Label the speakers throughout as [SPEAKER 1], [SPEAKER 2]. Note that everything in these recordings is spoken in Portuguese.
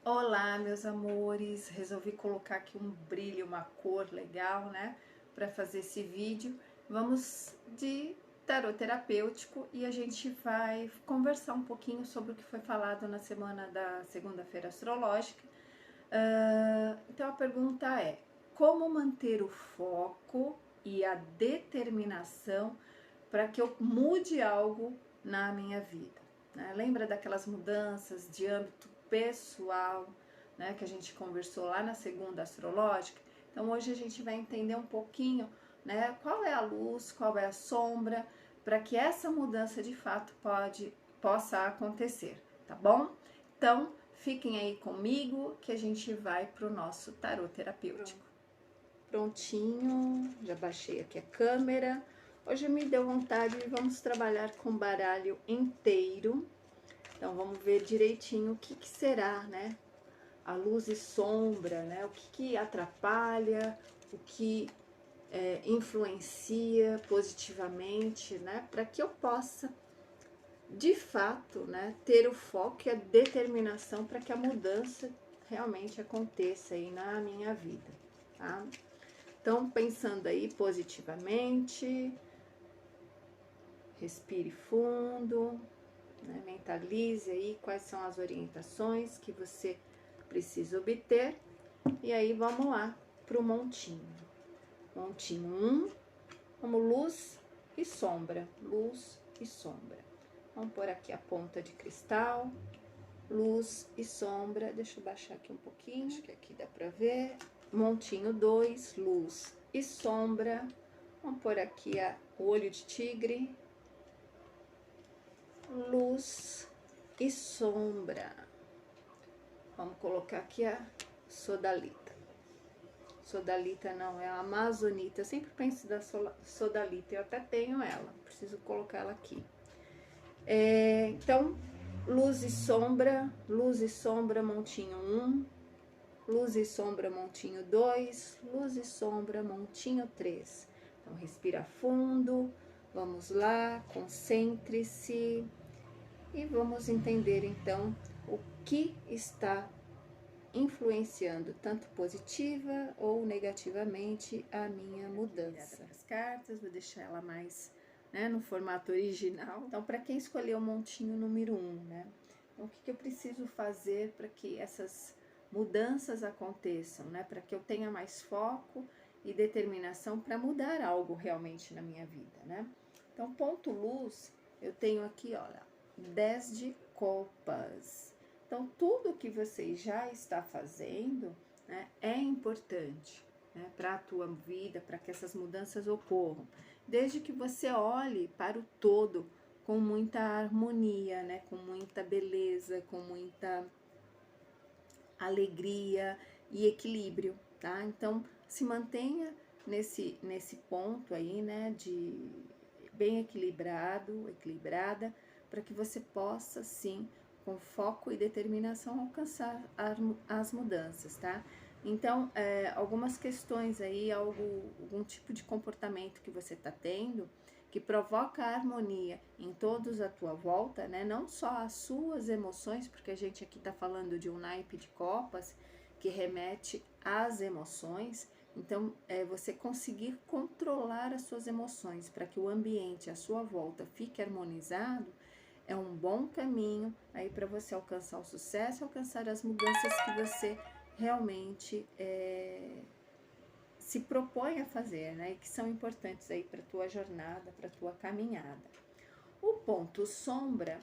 [SPEAKER 1] Olá, meus amores, resolvi colocar aqui um brilho, uma cor legal, né, para fazer esse vídeo. Vamos de tarot terapêutico e a gente vai conversar um pouquinho sobre o que foi falado na semana da segunda-feira astrológica. Então a pergunta é: como manter o foco e a determinação para que eu mude algo na minha vida, né? Lembra daquelas mudanças de âmbito pessoal, né, que a gente conversou lá na segunda astrológica? Então hoje a gente vai entender um pouquinho, né, qual é a luz, qual é a sombra, para que essa mudança de fato possa acontecer, tá bom? Então fiquem aí comigo que a gente vai para o nosso tarot terapêutico. Prontinho, já baixei aqui a câmera. Hoje me deu vontade e vamos trabalhar com baralho inteiro. Então vamos ver direitinho o que será, né? A luz e sombra, né? O que atrapalha, o que influencia positivamente, né? Para que eu possa, de fato, né, ter o foco e a determinação para que a mudança realmente aconteça aí na minha vida, tá? Então, pensando aí positivamente, respire fundo, né? Mentalize aí quais são as orientações que você precisa obter. E aí vamos lá para o montinho. Montinho 1, como luz e sombra. Luz e sombra. Vamos pôr aqui a ponta de cristal. Luz e sombra. Deixa eu baixar aqui um pouquinho, acho que aqui dá para ver. Montinho 2, luz e sombra. Vamos pôr aqui o olho de tigre. Luz e sombra. Vamos colocar aqui a sodalita. Sodalita não, é a amazonita. Eu sempre penso da sodalita, eu até tenho ela. Preciso colocar ela aqui. Então, luz e sombra, montinho 1. Luz e sombra, montinho 2. Luz e sombra, montinho 3. Então, respira fundo. Vamos lá, concentre-se. E vamos entender então o que está influenciando tanto positiva ou negativamente a minha mudança. As cartas, vou deixar ela mais, né, no formato original. Então, para quem escolheu o montinho número 1, né? Então, o que eu preciso fazer para que essas mudanças aconteçam, né? Para que eu tenha mais foco e determinação para mudar algo realmente na minha vida, né? Então, ponto luz, eu tenho aqui, olha, 10 de copas. Então, tudo que você já está fazendo, né, é importante, né, para a tua vida, para que essas mudanças ocorram. Desde que você olhe para o todo com muita harmonia, né, com muita beleza, com muita alegria e equilíbrio, tá? Então, se mantenha nesse ponto aí, né, de bem equilibrada, para que você possa, sim, com foco e determinação, alcançar as mudanças, tá? Então, algumas questões aí, algum tipo de comportamento que você está tendo, que provoca harmonia em todos à tua volta, né? Não só as suas emoções, porque a gente aqui está falando de um naipe de copas, que remete às emoções. Então, você conseguir controlar as suas emoções para que o ambiente à sua volta fique harmonizado, é um bom caminho aí para você alcançar o sucesso, alcançar as mudanças que você realmente se propõe a fazer, né? E que são importantes aí para tua jornada, para tua caminhada. O ponto sombra,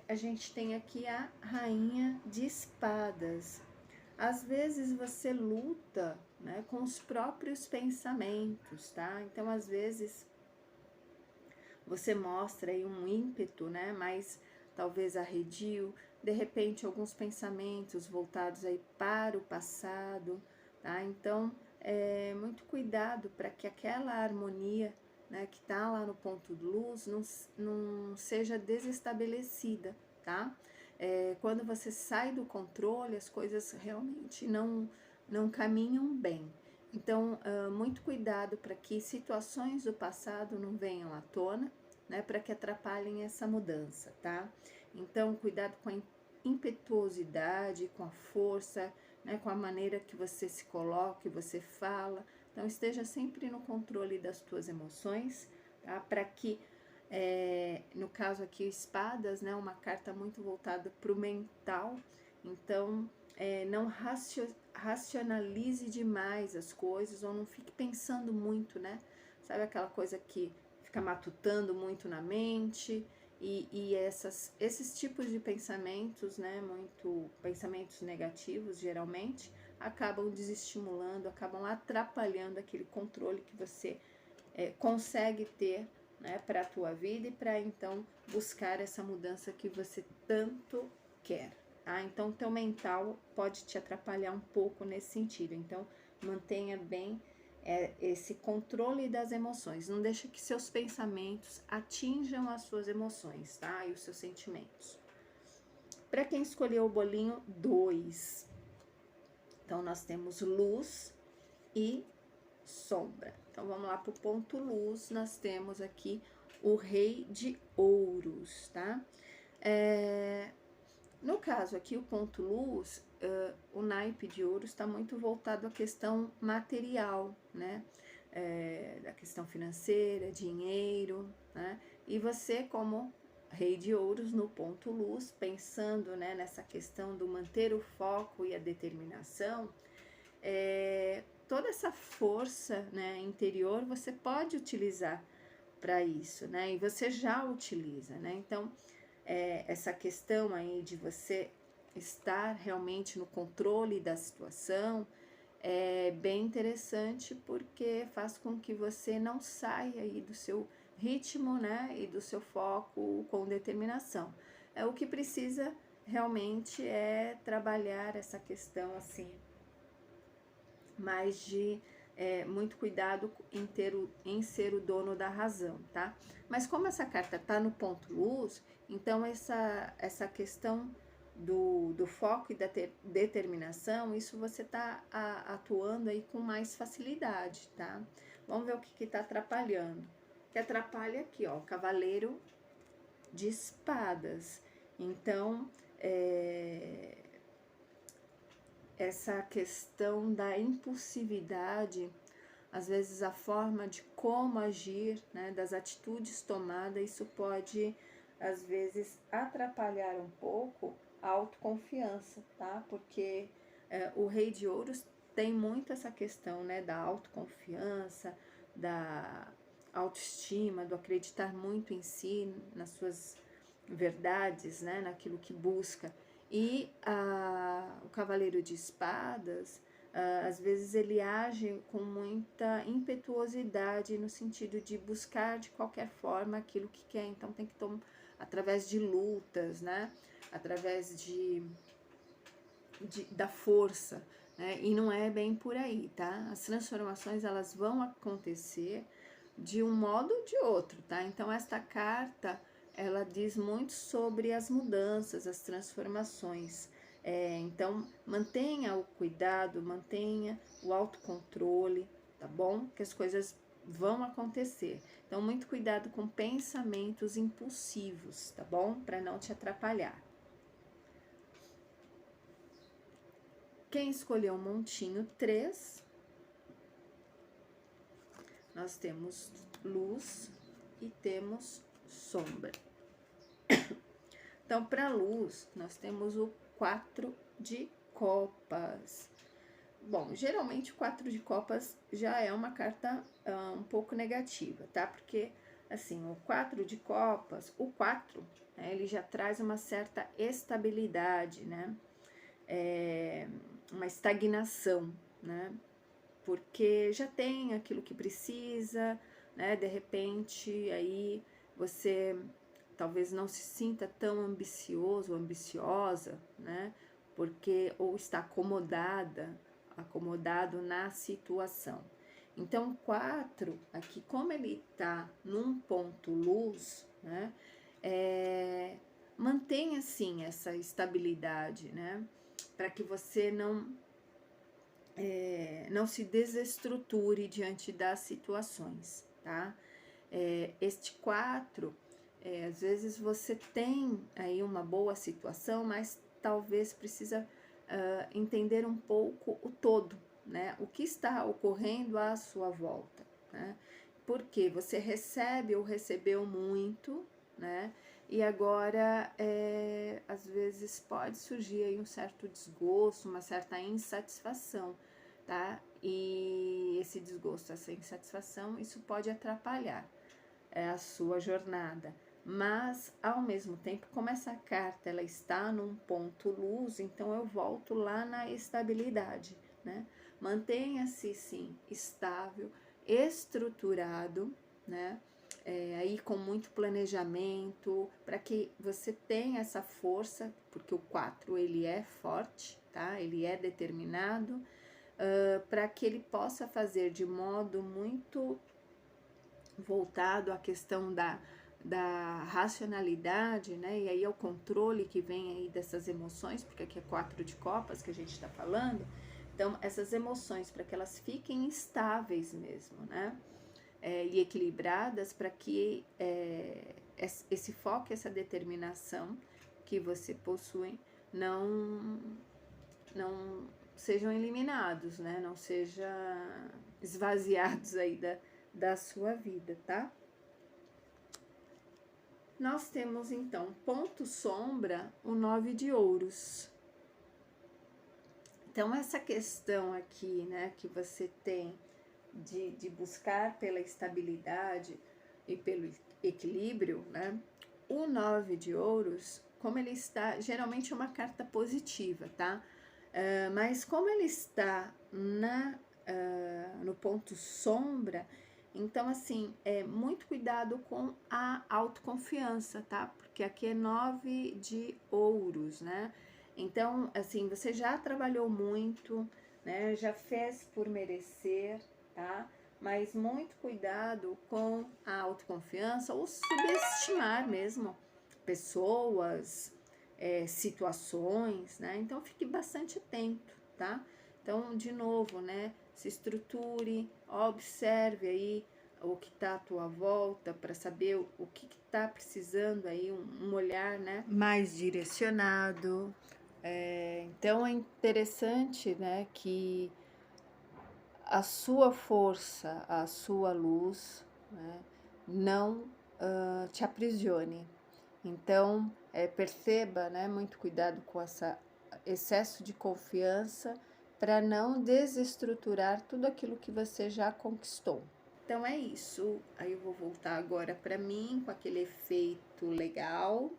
[SPEAKER 1] a gente tem aqui a rainha de espadas. Às vezes você luta, né, com os próprios pensamentos, tá? Então, às vezes você mostra aí um ímpeto, né, mais talvez arredio, de repente alguns pensamentos voltados aí para o passado, tá? Então, muito cuidado para que aquela harmonia, né, que tá lá no ponto de luz não seja desestabelecida, tá? Quando você sai do controle, as coisas realmente não caminham bem. Então, muito cuidado para que situações do passado não venham à tona, né, para que atrapalhem essa mudança, tá? Então, cuidado com a impetuosidade, com a força, né, com a maneira que você se coloca, que você fala. Então, esteja sempre no controle das tuas emoções, tá? Para que, no caso aqui, espadas, né, uma carta muito voltada para o mental. Então, não racionalize demais as coisas, ou não fique pensando muito, né? Sabe aquela coisa que fica matutando muito na mente, e esses tipos de pensamentos, né, muito pensamentos negativos, geralmente, acabam desestimulando, acabam atrapalhando aquele controle que você consegue ter, né, para a tua vida e para então buscar essa mudança que você tanto quer. Tá? Então, teu mental pode te atrapalhar um pouco nesse sentido. Então, mantenha bem esse controle das emoções. Não deixe que seus pensamentos atinjam as suas emoções, tá? E os seus sentimentos. Para quem escolheu o bolinho 2, então nós temos luz e sombra. Então vamos lá para o ponto luz, nós temos aqui o rei de ouros, tá? No caso aqui, o ponto luz, o naipe de ouros está muito voltado à questão material, né? Da questão financeira, dinheiro, né? E você, como rei de ouros no ponto luz, pensando, né, nessa questão do manter o foco e a determinação, toda essa força, né, interior você pode utilizar para isso, né? E você já utiliza, né? Então, essa questão aí de você estar realmente no controle da situação é bem interessante, porque faz com que você não saia aí do seu ritmo, né, e do seu foco com determinação. O que precisa realmente é trabalhar essa questão assim, mais de muito cuidado em ser o dono da razão, tá? Mas como essa carta tá no ponto luz, então essa questão do foco e da determinação, isso você tá atuando aí com mais facilidade, tá? Vamos ver o que tá atrapalhando. O que atrapalha aqui, ó, o cavaleiro de espadas. Então, essa questão da impulsividade, às vezes a forma de como agir, né, das atitudes tomadas, isso pode, às vezes, atrapalhar um pouco a autoconfiança, tá? Porque o rei de ouros tem muito essa questão, né, da autoconfiança, da autoestima, do acreditar muito em si, nas suas verdades, né, naquilo que busca. E o cavaleiro de espadas, às vezes ele age com muita impetuosidade no sentido de buscar de qualquer forma aquilo que quer. Então tem que tomar através de lutas, né? Através da força, né? E não é bem por aí, tá? As transformações elas vão acontecer de um modo ou de outro, tá? Então esta carta ela diz muito sobre as mudanças, as transformações. Então, mantenha o cuidado, mantenha o autocontrole, tá bom? Que as coisas vão acontecer. Então, muito cuidado com pensamentos impulsivos, tá bom? Para não te atrapalhar. Quem escolheu o montinho 3, nós temos luz e temos sombra. Então, para luz, nós temos o 4 de copas. Bom, geralmente o 4 de copas já é uma carta um pouco negativa, tá? Porque, assim, o 4 de copas, o 4, né, ele já traz uma certa estabilidade, né? Uma estagnação, né? Porque já tem aquilo que precisa, né? De repente, aí você talvez não se sinta tão ambicioso, ambiciosa, né? Porque ou está acomodado na situação. Então, 4, aqui, como ele está num ponto luz, né? Mantenha, assim, essa estabilidade, né? Para que você não se desestruture diante das situações, tá? Este 4, às vezes você tem aí uma boa situação, mas talvez precisa entender um pouco o todo, né? O que está ocorrendo à sua volta, né? Porque você recebe ou recebeu muito, né? E agora, às vezes, pode surgir aí um certo desgosto, uma certa insatisfação, tá? E esse desgosto, essa insatisfação, isso pode atrapalhar a sua jornada. Mas, ao mesmo tempo, como essa carta ela está num ponto luz, então eu volto lá na estabilidade, né? Mantenha-se, sim, estável, estruturado, né? Aí com muito planejamento, para que você tenha essa força, porque o 4 ele é forte, tá? Ele é determinado, para que ele possa fazer de modo muito voltado à questão da racionalidade, né? E aí é o controle que vem aí dessas emoções, porque aqui é 4 de copas que a gente está falando. Então, essas emoções, para que elas fiquem estáveis mesmo, né? E equilibradas, para que esse foco, essa determinação que você possui não sejam eliminados, né? Não sejam esvaziados aí da sua vida, tá? Nós temos então ponto sombra, o 9 de ouros. Então essa questão aqui, né, que você tem de buscar pela estabilidade e pelo equilíbrio, né? O 9 de ouros, como ele está, geralmente é uma carta positiva, tá? Mas como ele está no ponto sombra, então assim, muito cuidado com a autoconfiança, tá? Porque aqui é 9 de ouros, né? Então, assim, você já trabalhou muito, né? Já fez por merecer, tá? Mas muito cuidado com a autoconfiança ou subestimar mesmo pessoas, situações, né? Então fique bastante atento, tá? Então, de novo, né? Se estruture, observe aí o que está à tua volta para saber o que está precisando aí, um olhar, né? Mais direcionado. Então é interessante, né? Que a sua força, a sua luz, né, não te aprisione. Então, perceba, né, muito cuidado com esse excesso de confiança para não desestruturar tudo aquilo que você já conquistou. Então é isso. Aí eu vou voltar agora para mim com aquele efeito legal.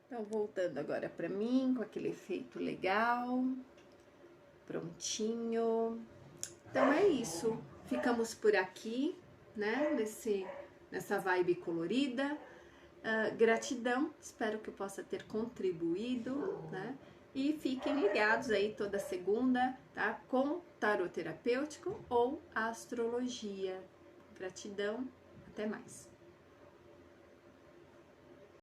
[SPEAKER 1] Então, voltando agora para mim com aquele efeito legal. Prontinho. Então é isso. Ficamos por aqui, né? Nessa vibe colorida. Gratidão. Espero que eu possa ter contribuído, né? E fiquem ligados aí toda segunda, tá? Com tarot terapêutico ou astrologia. Gratidão. Até mais.